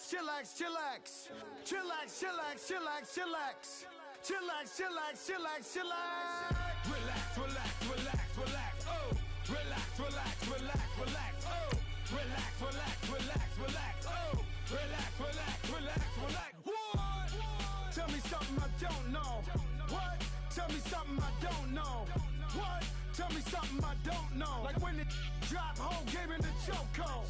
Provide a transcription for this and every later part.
chillax, chillax. Chillax, chillax, chillax, chillax. Chillax, chillax, chillax, chillax. Relax, relax, relax, relax. Oh, relax, relax, relax, relax. Oh, relax, relax, relax, relax. Oh, relax, relax, relax, relax. What? Tell me something I don't know. What? Tell me something I don't know. What? Tell me something I don't know. Like when it drop, whole game in the chokehold.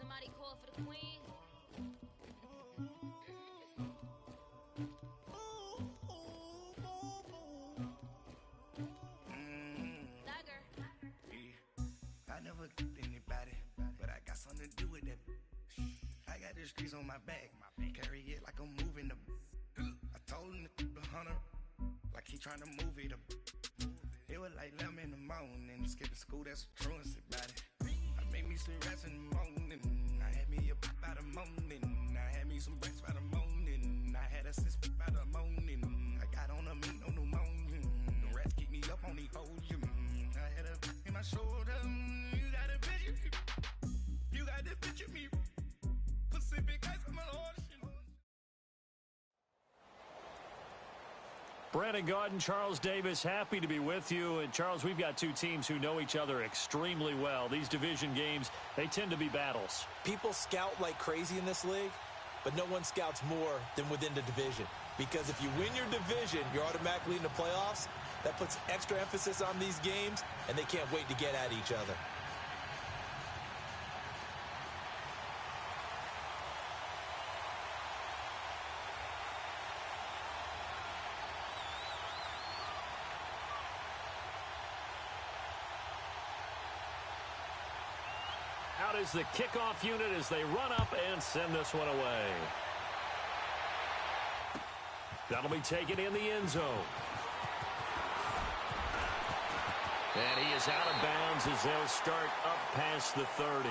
Somebody call for the queen. Dagger. I never get anybody, but I got something to do with that. I got the streets on my back, carry it like I'm moving the. I told him to 100, like he trying to move it up. It was like 11 in the morning, skipping school, that's a truancy about it. I made me some rats in the morning, I had me a pop out of morning, I had me some breaks by the morning, I had a sis by the morning, I got on a meat on the morning, the rats keep me up on the podium, I had a in my shoulder, you got a picture, you got the picture me, Pacific ice on my ocean. Brandon Gaudin, Charles Davis, happy to be with you. And, Charles, we've got two teams who know each other extremely well. These division games, they tend to be battles. People scout like crazy in this league, but no one scouts more than within the division. Because if you win your division, you're automatically in the playoffs. That puts extra emphasis on these games, and they can't wait to get at each other. Out is the kickoff unit as they run up and send this one away. That'll be taken in the end zone. And he is out of bounds as they'll start up past the 30.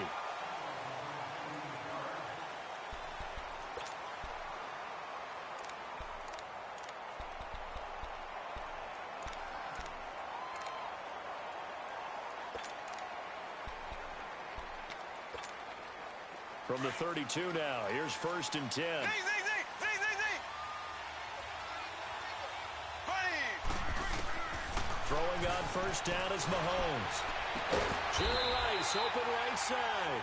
From the 32 now, here's 1st and 10. Throwing on 1st down is Mahomes. Jerry Rice, open right side.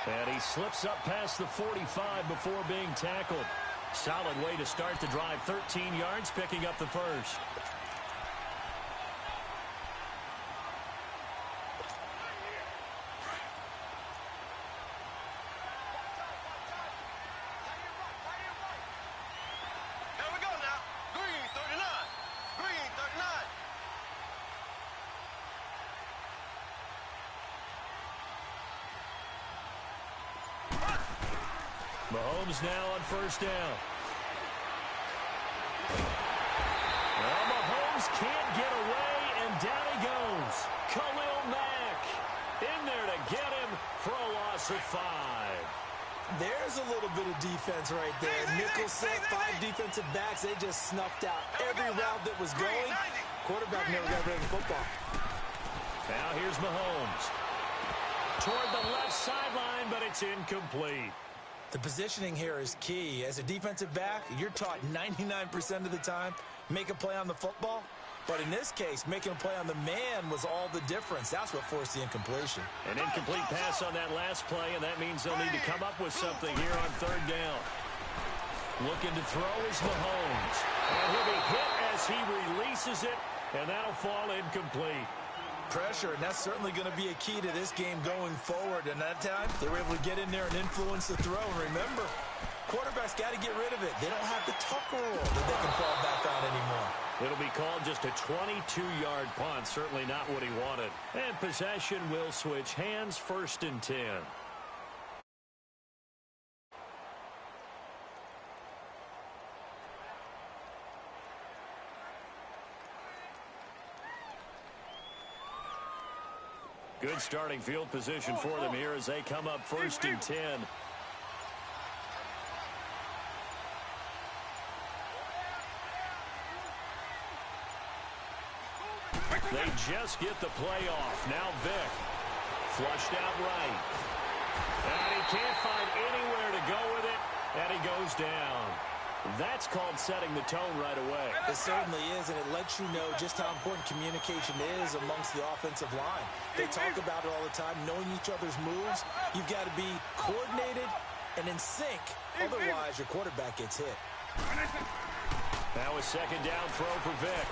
And he slips up past the 45 before being tackled. Solid way to start the drive. 13 yards, picking up the first. Mahomes now on 1st down. Well, Mahomes can't get away, and down he goes. Khalil Mack in there to get him for a loss of 5. There's a little bit of defense right there. Nickel set, 5 defensive backs. They just snuffed out every route that was going. Quarterback never got rid of the football. Now here's Mahomes. Toward the left sideline, but it's incomplete. The positioning here is key. As a defensive back, you're taught 99% of the time, make a play on the football. But in this case, making a play on the man was all the difference. That's what forced the incompletion. An incomplete pass on that last play, and that means they'll need to come up with something here on 3rd down. Looking to throw is Mahomes. And he'll be hit as he releases it, and that'll fall incomplete. Pressure, and that's certainly going to be a key to this game going forward. And that time, they were able to get in there and influence the throw. And remember, quarterbacks got to get rid of it. They don't have the tuck rule that they can fall back on anymore. It'll be called just a 22-yard punt. Certainly not what he wanted. And possession will switch hands. 1st and 10. Good starting field position for them here as they come up 1st and 10. They just get the play off. Now Vick. Flushed out right. And he can't find anywhere to go with it. And he goes down. That's called setting the tone right away. It certainly is, and it lets you know just how important communication is amongst the offensive line. They talk about it all the time, knowing each other's moves. You've got to be coordinated and in sync. Otherwise, your quarterback gets hit. Now a 2nd down throw for Vick.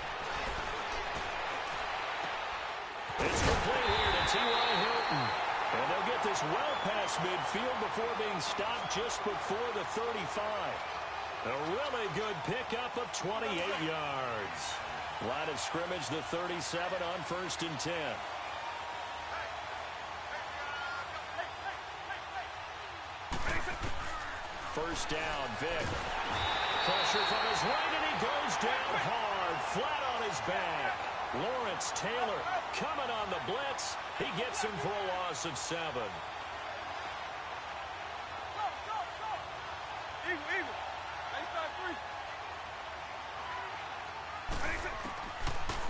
It's complete here to T.Y. Hilton. And they'll get this well past midfield before being stopped just before the 35. A really good pickup of 28 yards. Line of scrimmage, the 37 on 1st and 10. First down, Vick. Pressure from his right, and he goes down hard, flat on his back. Lawrence Taylor coming on the blitz. He gets him for a loss of 7.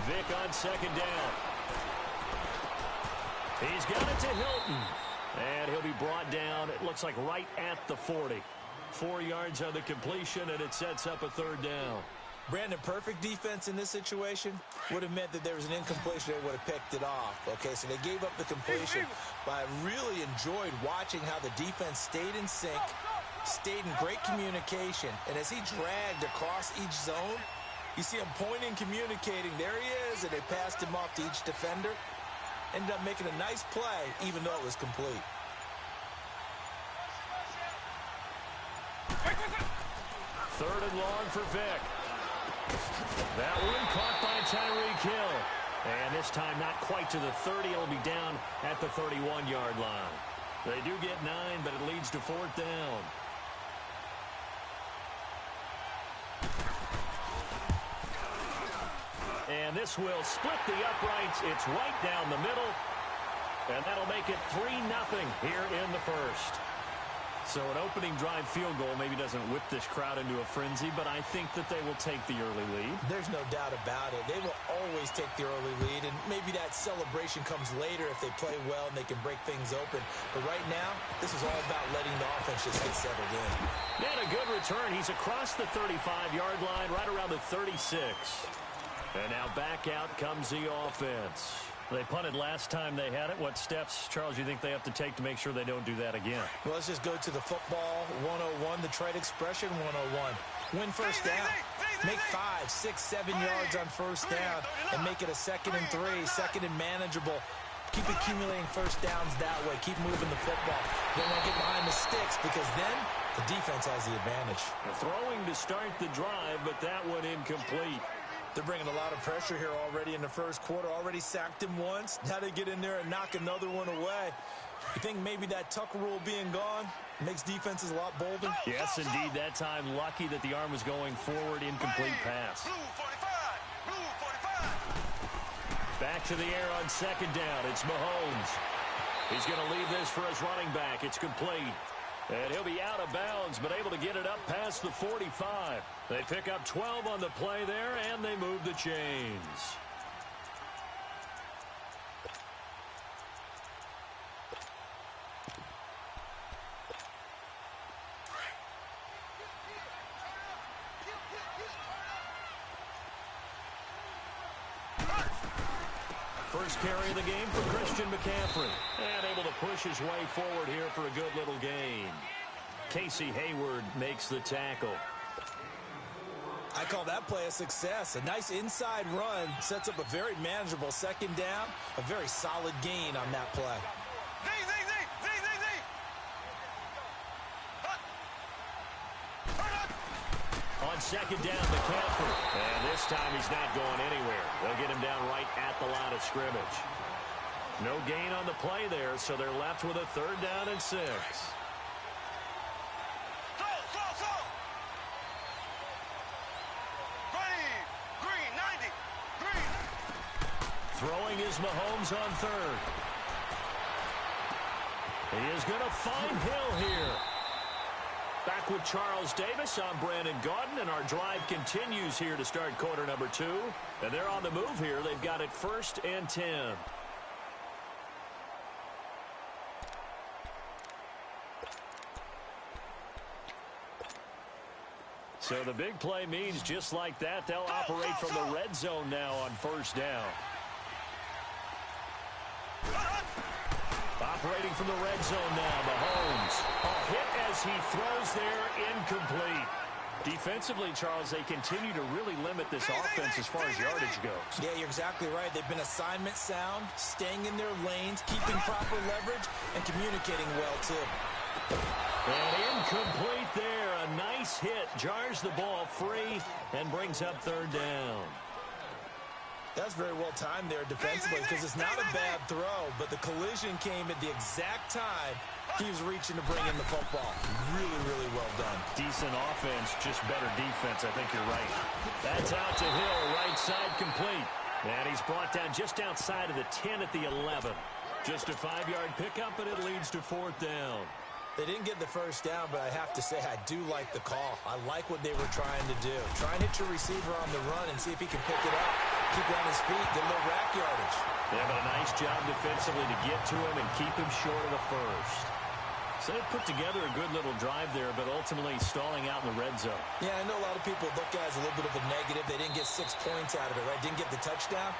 Vick on 2nd down. He's got it to Hilton. And he'll be brought down, it looks like right at the 40. 4 yards on the completion, and it sets up a 3rd down. Brandon, perfect defense in this situation would have meant that there was an incompletion. They would have picked it off. Okay, so they gave up the completion. But I really enjoyed watching how the defense stayed in sync, stayed in great communication. And as he dragged across each zone, you see him pointing, communicating. There he is, and they passed him off to each defender. Ended up making a nice play, even though it was complete. Third and long for Vick. That one caught by Tyreek Hill. And this time not quite to the 30. It'll be down at the 31-yard line. They do get 9, but it leads to 4th down. And this will split the uprights. It's right down the middle. And that'll make it 3-0 here in the first. So an opening drive field goal maybe doesn't whip this crowd into a frenzy, but I think that they will take the early lead. There's no doubt about it. They will always take the early lead, and maybe that celebration comes later if they play well and they can break things open. But right now, this is all about letting the offense just get settled in. And a good return. He's across the 35-yard line, right around the 36. And now back out comes the offense. They punted last time they had it. What steps, Charles, you think they have to take to make sure they don't do that again? Well, let's just go to the football 101, the trade expression 101. Win first down. Make 5, 6, 7 yards on first down and make it a 2nd and 3, 2nd and manageable. Keep accumulating first downs that way. Keep moving the football. You don't want to get behind the sticks because then the defense has the advantage. Throwing to start the drive, but that one incomplete. They're bringing a lot of pressure here already in the first quarter. Already sacked him once. Now they get in there and knock another one away. You think maybe that tuck rule being gone makes defenses a lot bolder? Yes, indeed. That time lucky that the arm was going forward. Incomplete pass. Back to the air on 2nd down. It's Mahomes. He's going to leave this for his running back. It's complete. And he'll be out of bounds, but able to get it up past the 45. They pick up 12 on the play there, and they move the chains. First carry of the game for Christian McCaffrey. And able to push his way forward here for a good little gain. Casey Hayward makes the tackle. I call that play a success. A nice inside run sets up a very manageable 2nd down. A very solid gain on that play. On 2nd down, McCaffrey. And this time he's not going anywhere. They'll get him down right at the line of scrimmage. No gain on the play there, so they're left with a 3rd down and 6. Throwing is Mahomes on 3rd. He is going to find Hill here. Back with Charles Davis, I'm Brandon Gaudin, and our drive continues here to start quarter number 2. And they're on the move here. They've got it 1st and 10. So the big play means just like that, they'll operate from the red zone now on 1st down. Operating from the red zone now, Mahomes. A hit as he throws there, incomplete. Defensively, Charles, they continue to really limit this offense as far as yardage goes. Yeah, you're exactly right. They've been assignment sound, staying in their lanes, keeping proper leverage, and communicating well, too. And incomplete there. A nice hit. Jars the ball free and brings up 3rd down. That's very well timed there defensively because it's not a bad throw, but the collision came at the exact time he was reaching to bring in the football. Really, really well done. Decent offense, just better defense. I think you're right. That's out to Hill, right side complete. And he's brought down just outside of the 10 at the 11. Just a 5-yard pickup, and it leads to 4th down. They didn't get the 1st down, but I have to say I do like the call. I like what they were trying to do. Try and hit your receiver on the run and see if he can pick it up. Keep it on his feet, get a little rack yardage. They have a nice job defensively to get to him and keep him short of the 1st. So they put together a good little drive there, but ultimately stalling out in the red zone. Yeah, I know a lot of people look at it as a little bit of a negative. They didn't get 6 points out of it, right? Didn't get the touchdown.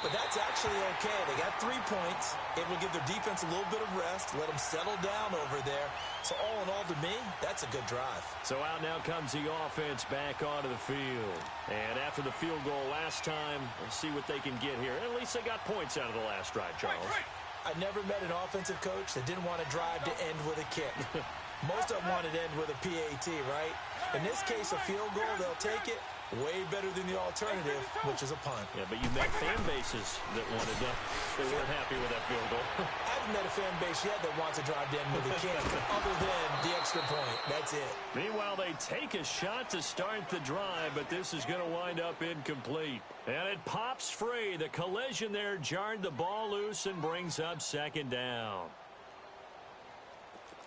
But that's actually okay. They got 3 points. It will give their defense a little bit of rest, let them settle down over there. So all in all, to me, that's a good drive. So out now comes the offense back onto the field. And after the field goal last time, we'll see what they can get here. At least they got points out of the last drive, Charles. I never met an offensive coach that didn't want to drive to end with a kick. Most of them wanted to end with a PAT, right? In this case, a field goal, they'll take it. Way better than the alternative, which is a punt. Yeah, but you met fan bases that wanted to. They weren't happy with that field goal. I haven't met a fan base yet that wants to drive to end with a kick, other than the extra point. That's it. Meanwhile, they take a shot to start the drive, but this is going to wind up incomplete. And it pops free. The collision there jarred the ball loose and brings up 2nd down.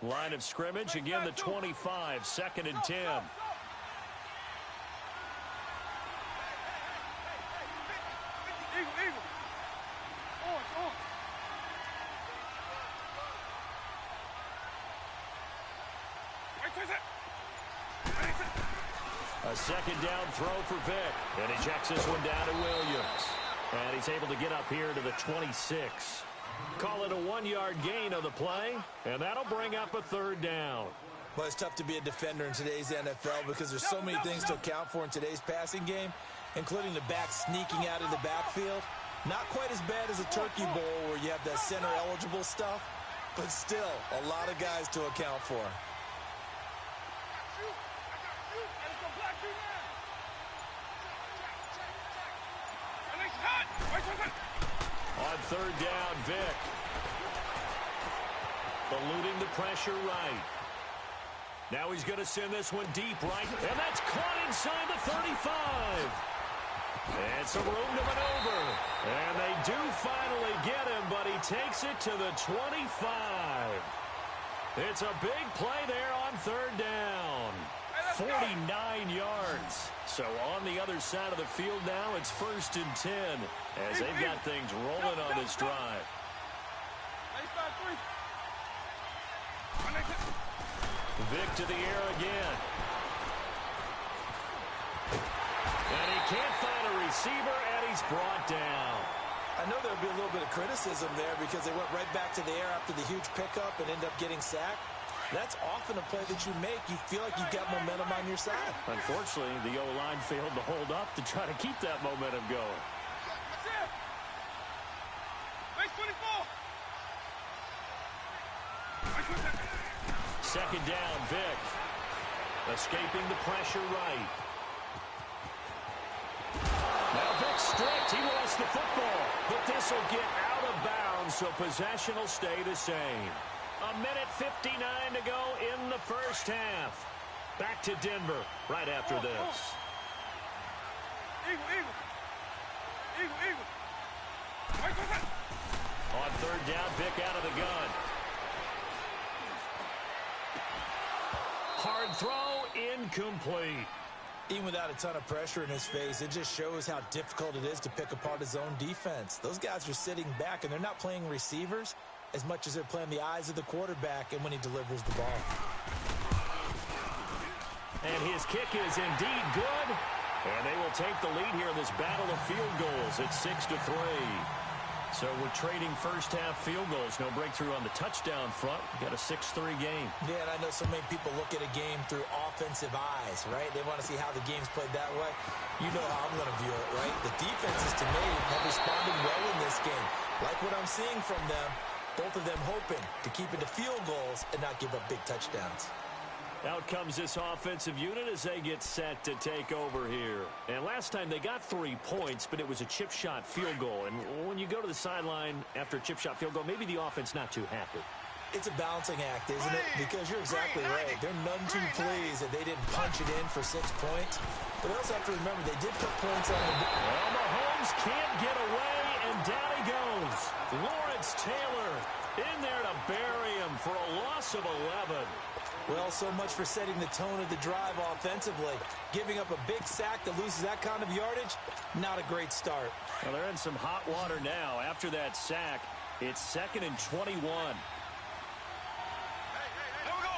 Line of scrimmage, again the 25, 2nd and 10. A 2nd down throw for Vick. And he checks this one down to Williams. And he's able to get up here to the 26. Call it a 1-yard gain on the play. And that'll bring up a 3rd down. Well, it's tough to be a defender in today's NFL because there's so many things to account for in today's passing game, including the back sneaking out of the backfield. Not quite as bad as a turkey bowl where you have that center-eligible stuff, but still a lot of guys to account for. On 3rd down, Vick. Eluding the pressure right. Now he's going to send this one deep right. And that's caught inside the 35. And some room to maneuver. And they do finally get him, but he takes it to the 25. It's a big play there on 3rd down. 49 yards. So on the other side of the field now, it's 1st and 10 as they've got things rolling on this drive. Vick to the air again. And he can't find a receiver, and he's brought down. I know there'll be a little bit of criticism there because they went right back to the air after the huge pickup and ended up getting sacked. That's often a play that you make. You feel like you've got momentum on your side. Unfortunately, the O-line failed to hold up to try to keep that momentum going. Base 24. 2nd down, Vick. Escaping the pressure right. Now Vick stripped. He lost the football. But this will get out of bounds, so possession will stay the same. 1:59 to go in the 1st half. Back to Denver right after this. On 3rd down, Vick out of the gun. Hard throw, incomplete. Even without a ton of pressure in his face, it just shows how difficult it is to pick apart his own defense. Those guys are sitting back, and they're not playing receivers as much as they're playing the eyes of the quarterback and when he delivers the ball. And his kick is indeed good. And they will take the lead here in this battle of field goals at 6-3. So we're trading first-half field goals. No breakthrough on the touchdown front. We got a 6-3 game. Yeah, and I know so many people look at a game through offensive eyes, right? They want to see how the game's played that way. You know how I'm going to view it, right? The defenses, to me, have responded well in this game. Like what I'm seeing from them, both of them hoping to keep it to field goals and not give up big touchdowns. Out comes this offensive unit as they get set to take over here. And last time they got 3 points, but it was a chip shot field goal. And when you go to the sideline after a chip shot field goal, maybe the offense not too happy. It's a balancing act, isn't it? Because you're exactly right. They're none too pleased that they didn't punch it in for 6 points. But I also have to remember they did put points on the board. Well, Mahomes can't get away, and down he goes. Lawrence Taylor in there to bury him for a loss of 11. Well, so much for setting the tone of the drive offensively. Giving up a big sack that loses that kind of yardage, not a great start. Well, they're in some hot water now. After that sack, it's 2nd and 21. Here we go.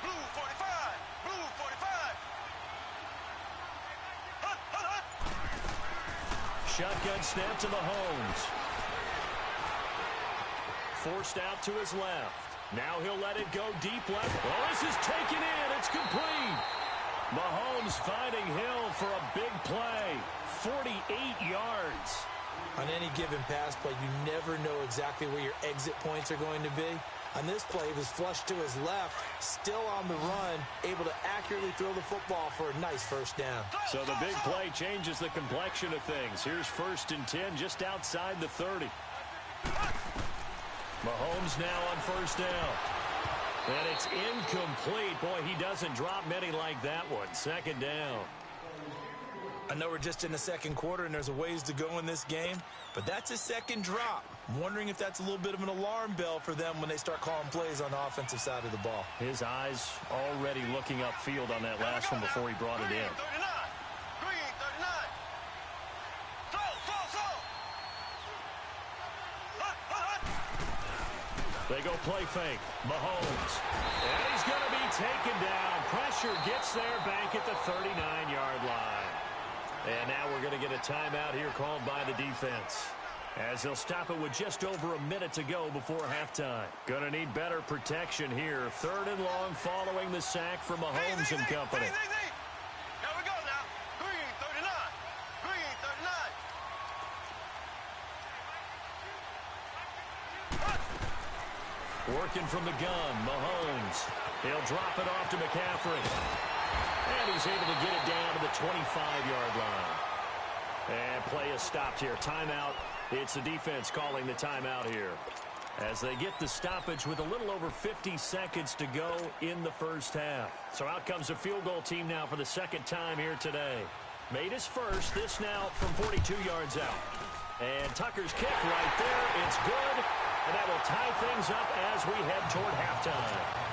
Blue 45. Blue 45. Hut, hut, hut. Shotgun snap to Mahomes. Forced out to his left. Now he'll let it go deep left. Well, this is taken in. It's complete. Mahomes finding Hill for a big play. 48 yards. On any given pass play, you never know exactly where your exit points are going to be. On this play, he was flushed to his left, still on the run, able to accurately throw the football for a nice first down. So the big play changes the complexion of things. Here's 1st and 10 just outside the 30. Mahomes now on 1st down. And it's incomplete. Boy, he doesn't drop many like that one. 2nd down. I know we're just in the 2nd quarter and there's a ways to go in this game, but that's a 2nd drop. I'm wondering if that's a little bit of an alarm bell for them when they start calling plays on the offensive side of the ball. His eyes already looking upfield on that last one before he brought it in. Green 39. Throw. They go play fake. Mahomes. And he's going to be taken down. Pressure gets there back at the 39-yard line. And now we're going to get a timeout here called by the defense, as they'll stop it with just over a minute to go before halftime. Going to need better protection here. 3rd and long following the sack from Mahomes and company. Here we go now. Green 39. Green 39. Working from the gun, Mahomes. He'll drop it off to McCaffrey. And he's able to get it down to the 25-yard line. And play is stopped here. Timeout. It's the defense calling the timeout here, as they get the stoppage with a little over 50 seconds to go in the first half. So out comes the field goal team now for the 2nd time here today. Made his first. This now from 42 yards out. And Tucker's kick right there. It's good. And that will tie things up as we head toward halftime.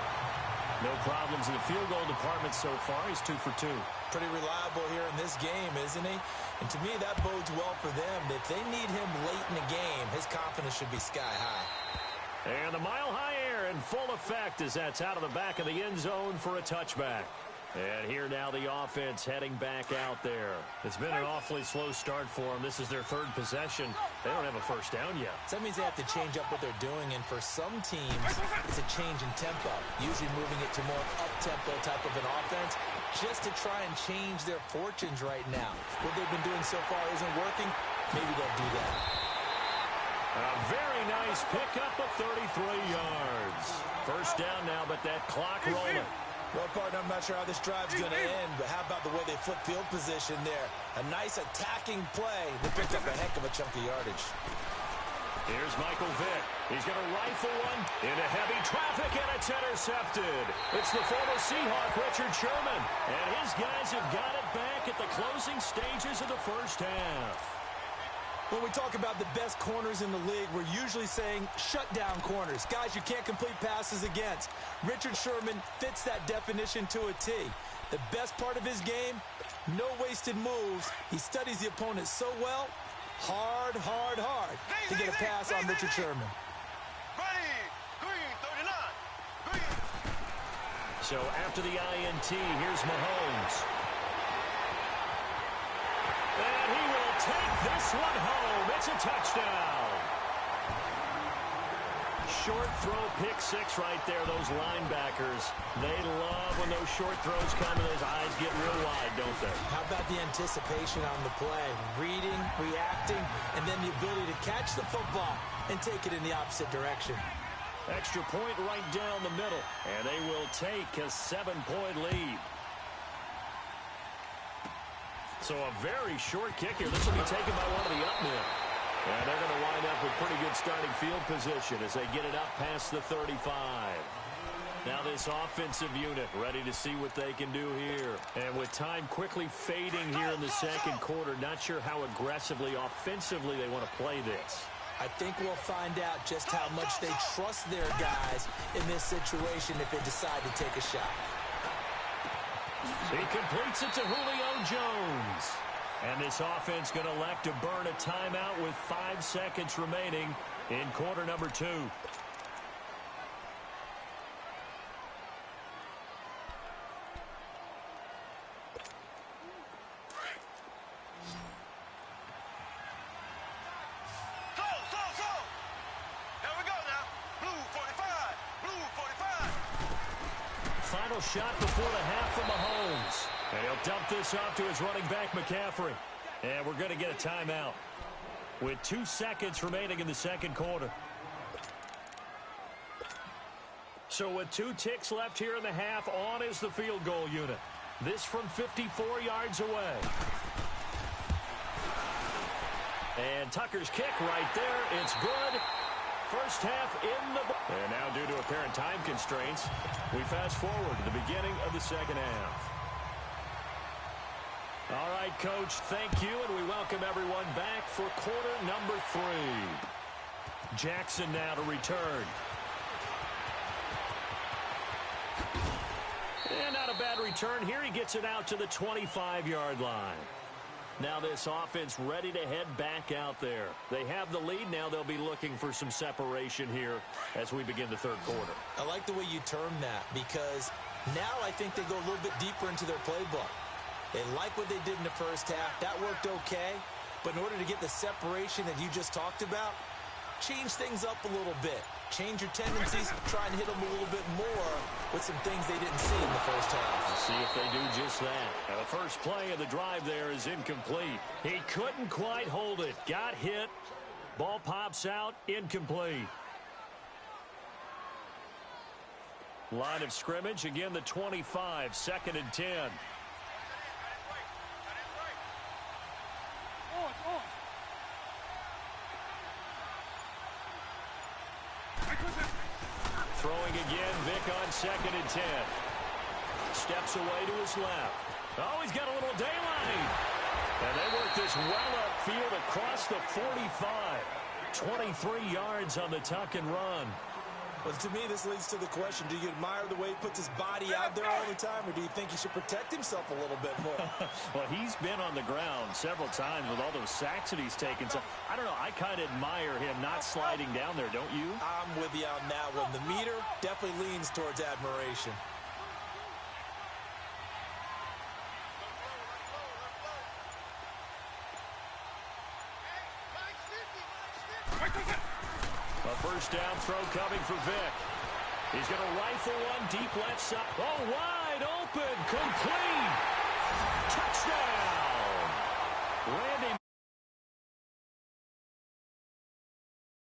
No problems in the field goal department so far. He's 2 for 2. Pretty reliable here in this game, isn't he? And to me, that bodes well for them. If they need him late in the game, his confidence should be sky high. And the mile-high air in full effect as that's out of the back of the end zone for a touchback. And here now the offense heading back out there. It's been an awfully slow start for them. This is their 3rd possession. They don't have a first down yet. So that means they have to change up what they're doing, and for some teams, it's a change in tempo, usually moving it to more up-tempo type of an offense, just to try and change their fortunes right now. What they've been doing so far isn't working. Maybe they'll do that. A very nice pickup of 33 yards. First down now, but that clock rolling. Well, partner, I'm not sure how this drive's going to end, but how about the way they flip field position there? A nice attacking play that picked up a heck of a chunk of yardage. Here's Michael Vick. He's going to rifle one into heavy traffic, and it's intercepted. It's the former Seahawk, Richard Sherman. And his guys have got it back at the closing stages of the first half. When we talk about the best corners in the league, we're usually saying shutdown corners, guys you can't complete passes against. Richard Sherman fits that definition to a T. The best part of his game, no wasted moves. He studies the opponent so well, hard to get a pass on Richard Sherman. So after the INT, here's Mahomes. And he will take this one home. It's a touchdown. Short throw, pick six right there. Those linebackers, they love when those short throws come and those eyes get real wide, don't they? How about the anticipation on the play? Reading, reacting, and then the ability to catch the football and take it in the opposite direction. Extra point right down the middle, and they will take a 7-point lead. So a very short kick here. This will be taken by one of the up men. And they're going to wind up with pretty good starting field position as they get it up past the 35. Now this offensive unit ready to see what they can do here. And with time quickly fading here in the second quarter, not sure how aggressively, offensively they want to play this. I think we'll find out just how much they trust their guys in this situation if they decide to take a shot. He completes it to Julio Jones. And this offense going to elect to burn a timeout with 5 seconds remaining in quarter number 2. Final shot before the half from Mahomes. And he'll dump this off to his running back, McCaffrey. And we're going to get a timeout with 2 seconds remaining in the second quarter. So with 2 ticks left here in the half, on is the field goal unit. This from 54 yards away. And Tucker's kick right there. It's good. First half in the book. And now due to apparent time constraints, we fast forward to the beginning of the second half. All right, Coach, thank you, and we welcome everyone back for quarter number 3. Jackson now to return. And not a bad return here. He gets it out to the 25-yard line. Now this offense ready to head back out there. They have the lead. Now they'll be looking for some separation here as we begin the third quarter. I like the way you term that because now I think they go a little bit deeper into their playbook. They like what they did in the first half. That worked okay. But in order to get the separation that you just talked about, change things up a little bit. Change your tendencies, try and hit them a little bit more with some things they didn't see in the first half. Let's see if they do just that. Now the first play of the drive there is incomplete. He couldn't quite hold it. Got hit. Ball pops out. Incomplete. Line of scrimmage. Again, the 25. 2nd and 10. Throwing again, Vic on 2nd and 10. Steps away to his left. Oh, he's got a little daylight. And they work this well upfield across the 45. 23 yards on the tuck and run. Well, to me, this leads to the question, do you admire the way he puts his body out there all the time, or do you think he should protect himself a little bit more? Well, he's been on the ground several times with all those sacks that he's taken. So, I don't know, I kind of admire him not sliding down there, don't you? I'm with you on that one. The meter definitely leans towards admiration. A first down throw coming for Vic. He's going to rifle one deep left side. Oh, wide open. Complete. Touchdown. Randy.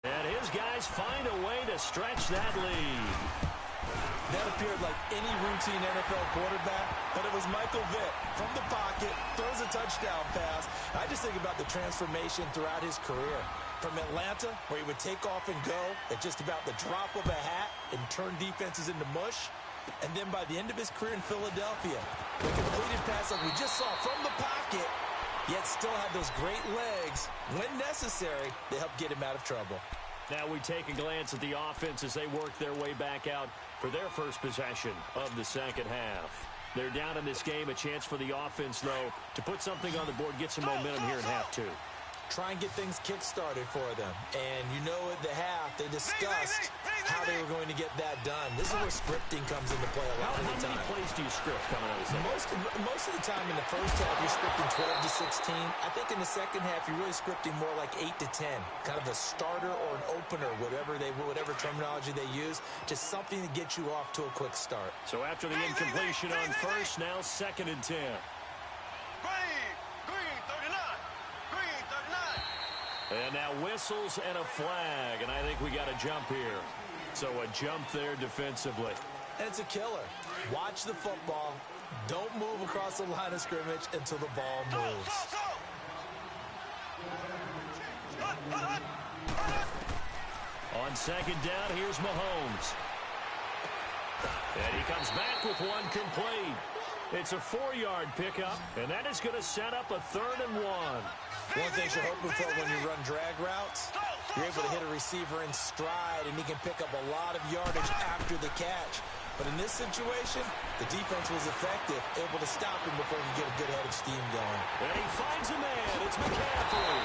And his guys find a way to stretch that lead. That appeared like any routine NFL quarterback, but it was Michael Vick from the pocket, throws a touchdown pass. I just think about the transformation throughout his career. From Atlanta, where he would take off and go at just about the drop of a hat and turn defenses into mush. And then by the end of his career in Philadelphia, the completed pass like we just saw from the pocket yet still had those great legs. When necessary, they helped get him out of trouble. Now we take a glance at the offense as they work their way back out for their first possession of the second half. They're down in this game. A chance for the offense, though, to put something on the board, get some momentum here in half two. Try and get things kick-started for them. And you know at the half, they discussed how they were going to get that done. This is where scripting comes into play a lot of the time. How many plays do you script coming out of the second? Most of the time in the first half, you're scripting 12 to 16. I think in the second half, you're really scripting more like 8 to 10. Kind of a starter or an opener, whatever terminology they use. Just something to get you off to a quick start. So after the incompletion on first, now 2nd and 10. And now whistles and a flag, and I think we got a jump here. So a jump there defensively. And it's a killer. Watch the football. Don't move across the line of scrimmage until the ball moves. On second down, here's Mahomes. And he comes back with one complete. It's a 4-yard pickup, and that is going to set up a 3rd and 1. One thing you're hoping for when you run drag routes, you're able to hit a receiver in stride, and he can pick up a lot of yardage after the catch. But in this situation, the defense was effective, able to stop him before he could get a good head of steam going. And he finds a man. It's McCaffrey.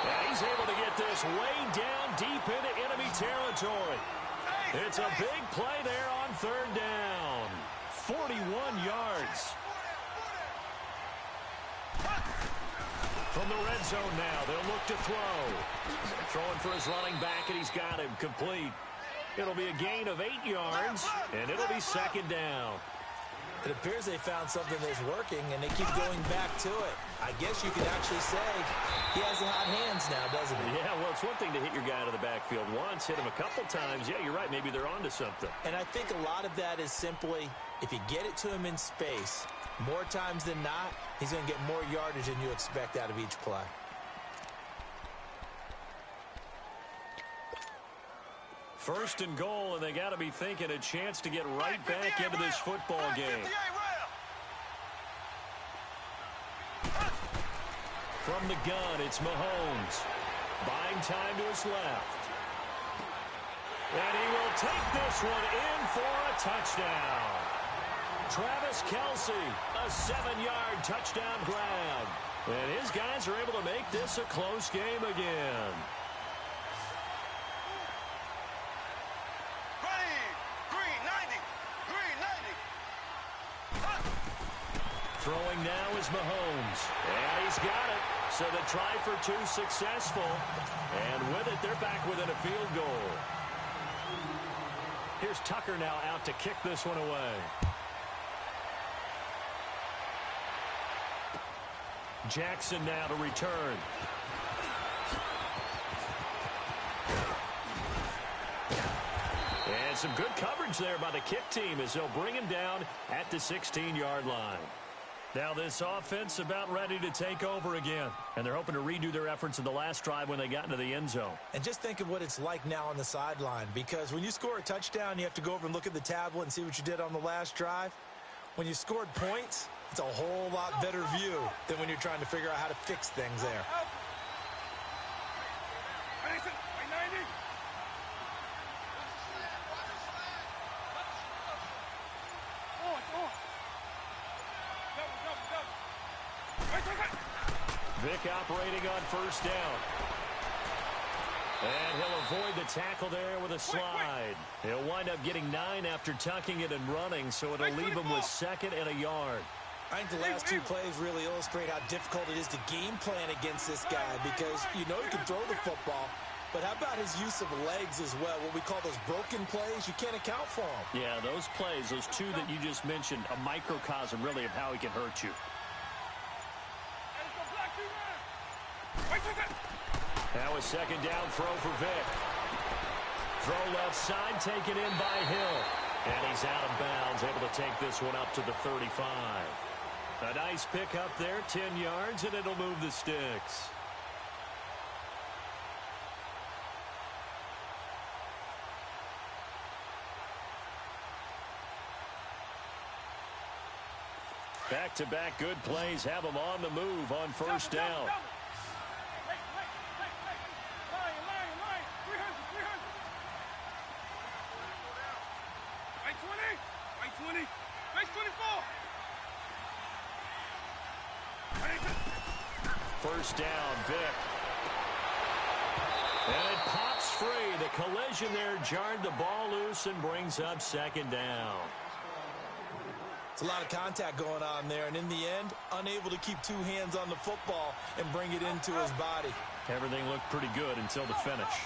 And he's able to get this way down deep into enemy territory. It's a big play there on 3rd down. 41 yards. From the red zone now, they'll look to throw. Throwing for his running back, and he's got him complete. It'll be a gain of 8 yards, and it'll be 2nd down. It appears they found something that's working, and they keep going back to it. I guess you could actually say he has the hot hands now, doesn't he? Yeah, well, it's one thing to hit your guy out of the backfield once, hit him a couple times. Yeah, you're right. Maybe they're onto something. And I think a lot of that is simply if you get it to him in space, more times than not, he's going to get more yardage than you expect out of each play. First and goal, and they got to be thinking a chance to get right back into this football game. From the gun, it's Mahomes. Buying time to his left. And he will take this one in for a touchdown. Travis Kelce, a 7-yard touchdown grab. And his guys are able to make this a close game again. Throwing now is Mahomes. And he's got it. So the try for 2 successful. And with it, they're back within a field goal. Here's Tucker now out to kick this one away. Jackson now to return. And some good coverage there by the kick team as they'll bring him down at the 16-yard line. Now this offense about ready to take over again. And they're hoping to redo their efforts in the last drive when they got into the end zone. And just think of what it's like now on the sideline. Because when you score a touchdown, you have to go over and look at the tablet and see what you did on the last drive. When you scored points, it's a whole lot better view than when you're trying to figure out how to fix things there. Vick operating on first down. And he'll avoid the tackle there with a slide. He'll wind up getting 9 after tucking it and running, so it'll leave him with 2nd and a yard. I think the last 2 plays really illustrate how difficult it is to game plan against this guy because you know he can throw the football, but how about his use of legs as well? What we call those broken plays, you can't account for them. Yeah, those plays, those 2 that you just mentioned, a microcosm really of how he can hurt you. Now a 2nd down throw for Vick. Throw left side taken in by Hill. And he's out of bounds, able to take this one up to the 35. A nice pickup there, 10 yards, and it'll move the sticks. Back-to-back good plays have them on the move on first down. First down, Vic. And it pops free. The collision there jarred the ball loose and brings up second down. It's a lot of contact going on there, and in the end, unable to keep two hands on the football and bring it into his body. Everything looked pretty good until the finish.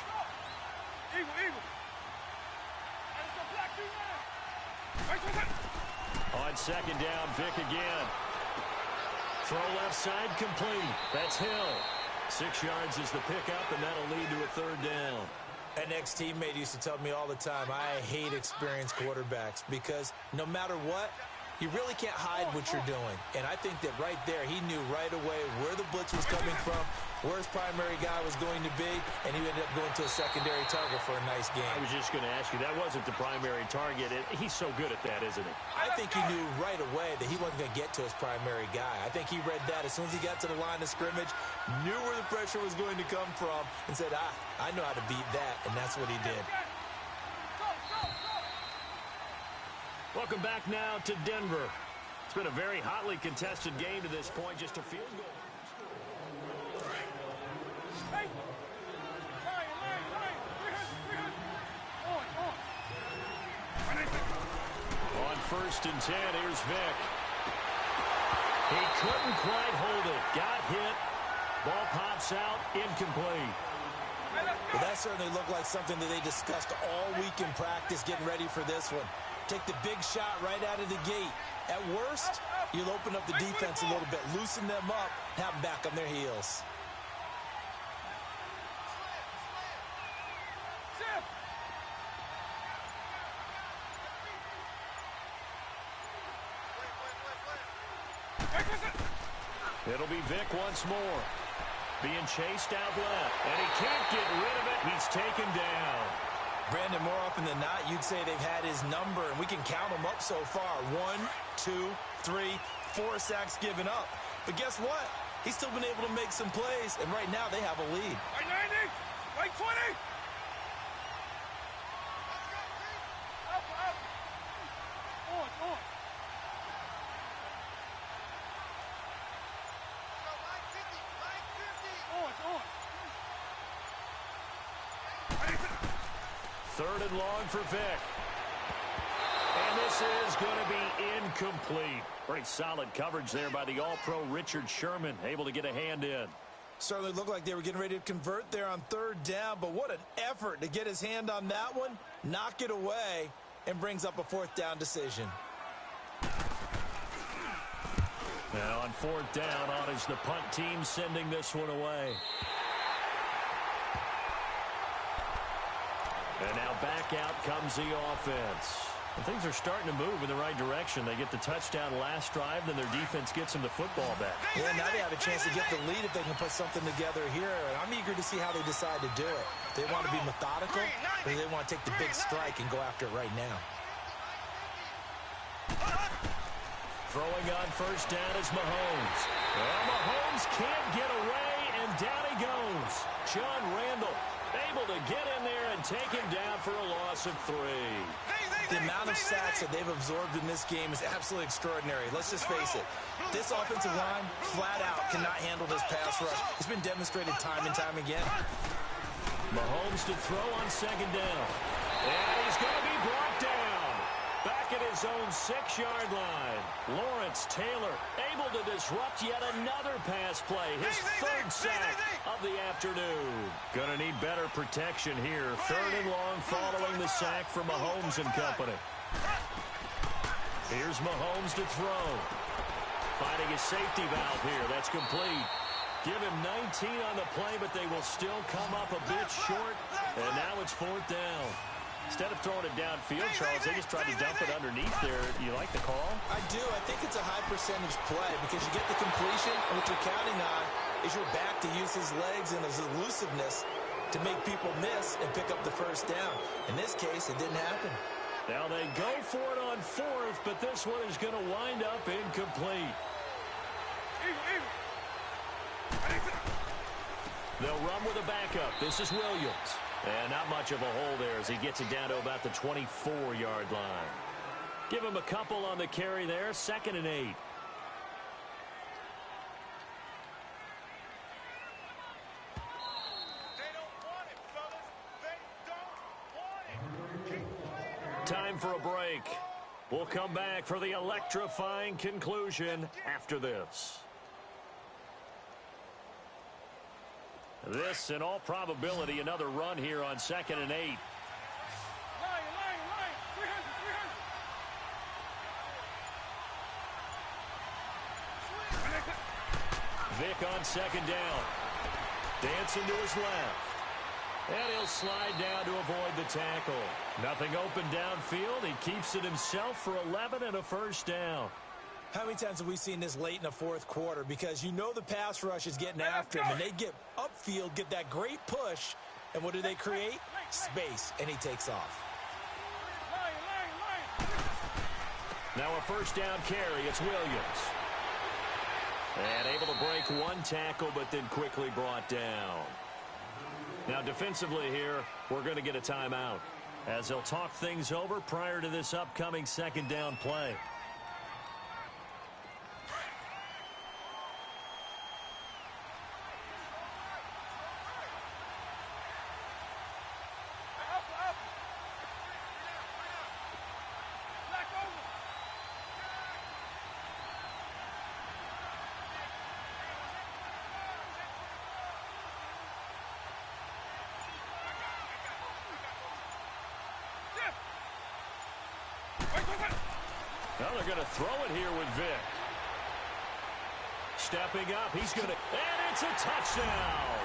On second down, Vic again. Throw left side complete. That's Hill. 6 yards is the pickup, and that'll lead to a third down. An ex-teammate used to tell me all the time, I hate experienced quarterbacks because no matter what, you really can't hide what you're doing. And I think that right there, he knew right away where the blitz was coming from, where his primary guy was going to be, and he ended up going to a secondary target for a nice game. I was just going to ask you, that wasn't the primary target. He's so good at that, isn't he? I think he knew right away that he wasn't going to get to his primary guy. I think he read that as soon as he got to the line of scrimmage, knew where the pressure was going to come from, and said, I know how to beat that, and that's what he did. Welcome back now to Denver. It's been a very hotly contested game to this point, just a field goal. On first and 10, here's Vic. He couldn't quite hold it. Got hit. Ball pops out, incomplete. Well, that certainly looked like something that they discussed all week in practice getting ready for this one. Take the big shot right out of the gate. At worst, you'll open up the defense a little bit, loosen them up, have them back on their heels. It'll be Vic once more. Being chased out left, and he can't get rid of it. He's taken down. Brandon, more often than not, you'd say they've had his number, and we can count them up so far. 1, 2, 3, 4 sacks given up. But guess what? He's still been able to make some plays, and right now they have a lead. Right 90, right 20. Third and long for Vic. And this is going to be incomplete. Pretty solid coverage there by the All-Pro Richard Sherman, able to get a hand in. Certainly looked like they were getting ready to convert there on third down, but what an effort to get his hand on that one, knock it away, and brings up a fourth down decision. Now on fourth down, on is the punt team sending this one away. And now back out comes the offense. And things are starting to move in the right direction. They get the touchdown last drive, then their defense gets them the football back. Yeah, now they have a chance to get the lead if they can put something together here. And I'm eager to see how they decide to do it. They want to be methodical, or they want to take the big strike and go after it right now. Throwing on first down is Mahomes. Well, Mahomes can't get away, and down he goes. John Randall able to get in there and take him down for a loss of 3. The amount of sacks that they've absorbed in this game is absolutely extraordinary. Let's just face it. This offensive line, flat out, cannot handle this pass rush. It's been demonstrated time and time again. Mahomes to throw on second down. And he's going to be brought down. Back at his own 6-yard line. Lawrence Taylor able to disrupt yet another pass play. His third sack of the afternoon. Going to need better protection here. Third and long following the sack from Mahomes and company. Here's Mahomes to throw. Finding a safety valve here. That's complete. Give him 19 on the play, but they will still come up a bit short. And now it's fourth down. Instead of throwing it downfield, Charles, they just tried to dump it underneath there. Do you like the call? I do. I think it's a high percentage play because you get the completion, and what you're counting on is your back to use his legs and his elusiveness to make people miss and pick up the first down. In this case, it didn't happen. Now they go for it on fourth, but this one is going to wind up incomplete. They'll run with a backup. This is Williams. And not much of a hole there as he gets it down to about the 24-yard line. Give him a couple on the carry there. 2nd and 8. Time for a break. We'll come back for the electrifying conclusion after this. This, in all probability, another run here on 2nd and 8. Vick on 2nd down. Dancing to his left. And he'll slide down to avoid the tackle. Nothing open downfield. He keeps it himself for 11 and a first down. How many times have we seen this late in the fourth quarter? Because you know the pass rush is getting after him, and they get upfield, get that great push, and what do they create? Space, and he takes off. Now a first down carry. It's Williams. And able to break one tackle, but then quickly brought down. Now defensively here, we're going to get a timeout as they'll talk things over prior to this upcoming 2nd down play. Now they're going to throw it here with Vick. Stepping up, he's going to, and it's a touchdown.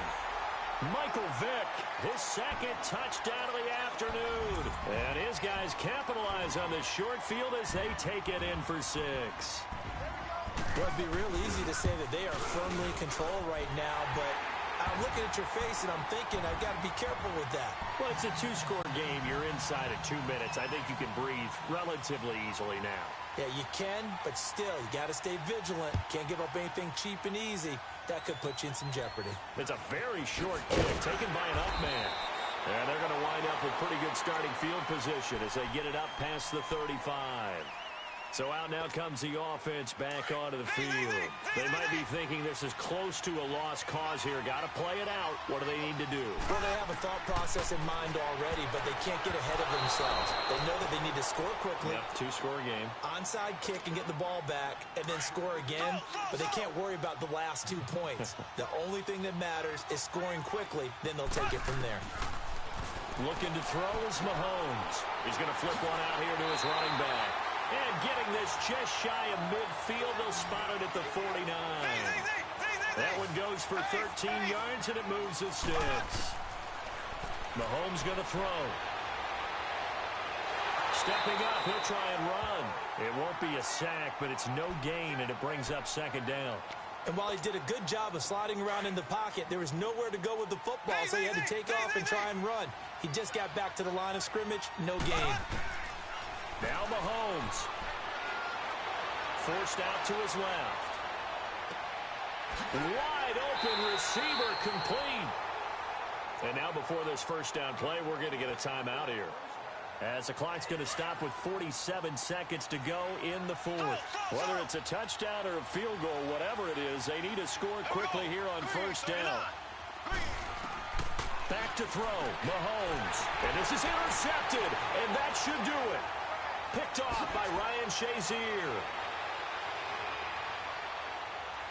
Michael Vick, his 2nd touchdown of the afternoon. And his guys capitalize on the short field as they take it in for 6. Well, it'd be real easy to say that they are firmly in control right now, but I'm looking at your face and I'm thinking I've got to be careful with that. Well, it's a 2-score game. You're inside of 2 minutes. I think you can breathe relatively easily now. Yeah, you can, but still, you got to stay vigilant. Can't give up anything cheap and easy. That could put you in some jeopardy. It's a very short kick taken by an up man. And they're going to wind up with pretty good starting field position as they get it up past the 35. So out now comes the offense back onto the field. They might be thinking this is close to a lost cause here. Got to play it out. What do they need to do? Well, they have a thought process in mind already, but they can't get ahead of themselves. They know that they need to score quickly. Yep, 2-score game. Onside kick and get the ball back and then score again, but they can't worry about the last 2 points. The only thing that matters is scoring quickly, then they'll take it from there. Looking to throw is Mahomes. He's going to flip one out here to his running back. And getting this just shy of midfield, they'll spot it at the 49. That one goes for 13 yards, and it moves the sticks. Mahomes going to throw. Stepping up, he'll try and run. It won't be a sack, but it's no gain, and it brings up 2nd down. And while he did a good job of sliding around in the pocket, there was nowhere to go with the football, so he had to take off and try and run. He just got back to the line of scrimmage, no gain. Now Mahomes. Forced out to his left. Wide open receiver complete. And now before this first down play, we're going to get a timeout here. As the clock's going to stop with 47 seconds to go in the 4th. Whether it's a touchdown or a field goal, whatever it is, they need to score quickly here on first down. Back to throw, Mahomes. And this is intercepted, and that should do it. Picked off by Ryan Shazier.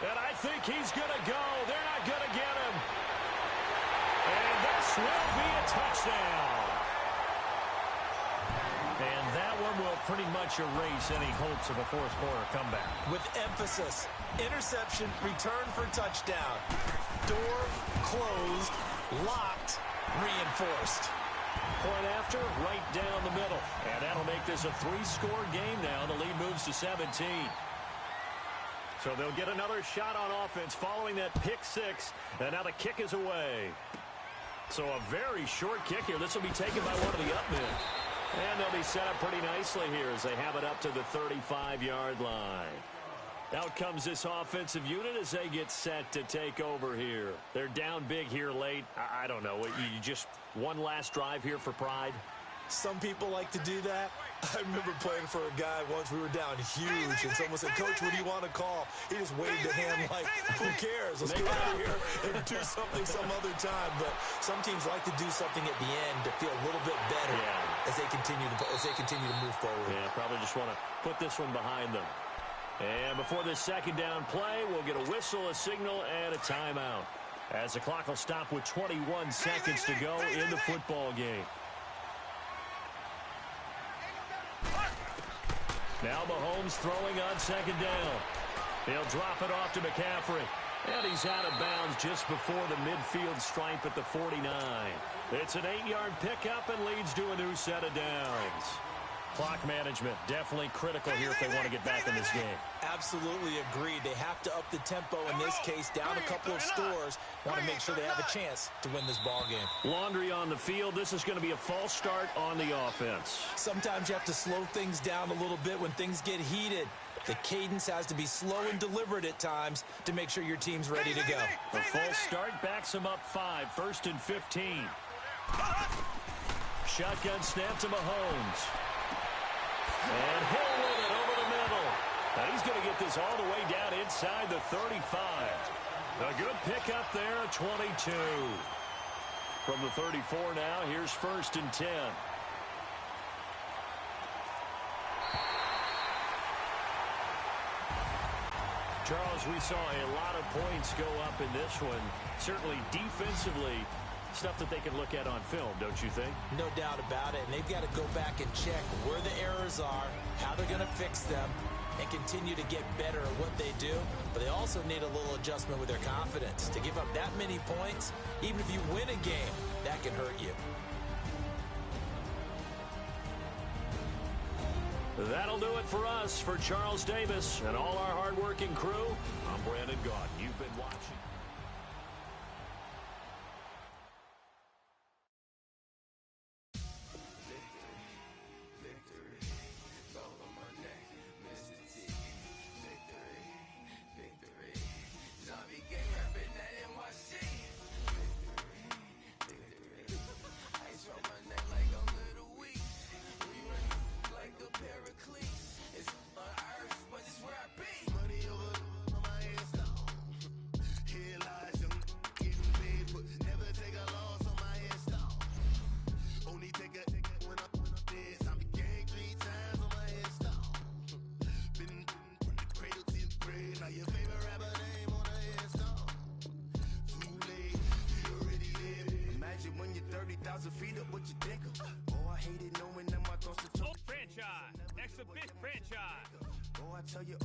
And I think he's going to go. They're not going to get him. And this will be a touchdown. And that one will pretty much erase any hopes of a fourth quarter comeback. With emphasis, interception, return for touchdown. Door closed, locked, reinforced. Point after, right down the middle. And that'll make this a 3-score game now. The lead moves to 17. So they'll get another shot on offense following that pick 6. And now the kick is away. So a very short kick here. This will be taken by one of the up men. And they'll be set up pretty nicely here as they have it up to the 35-yard line. Out comes this offensive unit as they get set to take over here. They're down big here late. I don't know. You just one last drive here for pride? Some people like to do that. I remember playing for a guy once. We were down huge, and someone said, "Coach, what do you want to call?" He just waved a hand like, "Who cares? Let's get out of here and do something some other time." But some teams like to do something at the end to feel a little bit better as they continue to move forward. Yeah, probably just want to put this one behind them. And before this second down play, we'll get a whistle, a signal, and a timeout, as the clock will stop with 21 seconds to go in the football game. Now Mahomes throwing on second down. He'll drop it off to McCaffrey. And he's out of bounds just before the midfield stripe at the 49. It's an 8-yard pickup and leads to a new set of downs. Clock management definitely critical here if they want to get back in this game. Absolutely agreed. They have to up the tempo in this case, down a couple of scores. Want to make sure they have a chance to win this ball game. Laundry on the field. This is going to be a false start on the offense. Sometimes you have to slow things down a little bit when things get heated. The cadence has to be slow and deliberate at times to make sure your team's ready to go. The false start backs them up 5, 1st and 15. Shotgun snap to Mahomes. And he'll run it over the middle. Now he's going to get this all the way down inside the 35. A good pickup there, a 22. From the 34 now, here's 1st and 10. Charles, we saw a lot of points go up in this one. Certainly defensively, stuff that they can look at on film, don't you think? No doubt about it. And they've got to go back and check where the errors are, how they're going to fix them, and continue to get better at what they do. But they also need a little adjustment with their confidence. To give up that many points, even if you win a game, that can hurt you. That'll do it for us. For Charles Davis and all our hard-working crew, I'm Brandon Gaudin. You've been watching.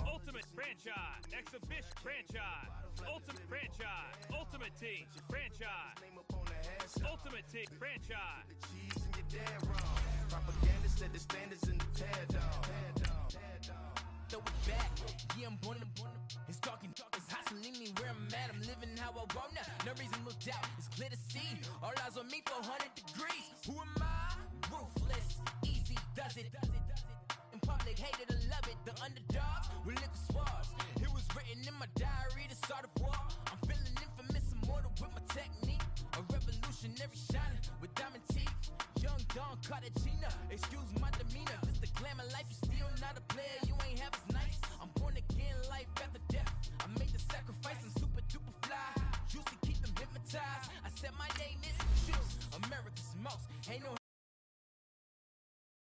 Ultimate franchise, exhibition franchise, ultimate franchise, ultimate team franchise, ultimate team franchise. Propaganda set the standards in the tear down. Throw it back, yeah, I'm born to it's talking, it's hustling me where I'm at. I'm living how I want now. No reason to look out, it's clear to see. All eyes on me for 100 degrees. Who am I? Ruthless, easy does it. In public, hated or love it. The underdogs with liquor swabs. It was written in my diary to start a war. I'm feeling infamous, immortal with my technique. A revolutionary shining with diamond teeth. Young Don Cartagena, excuse my demeanor. This the glamour life, you still not a player. You ain't half as nice. I'm born again, life after death. I made the sacrifice, I'm super duper fly. Used to keep them hypnotized. I said my name is Juice, America's most. Ain't no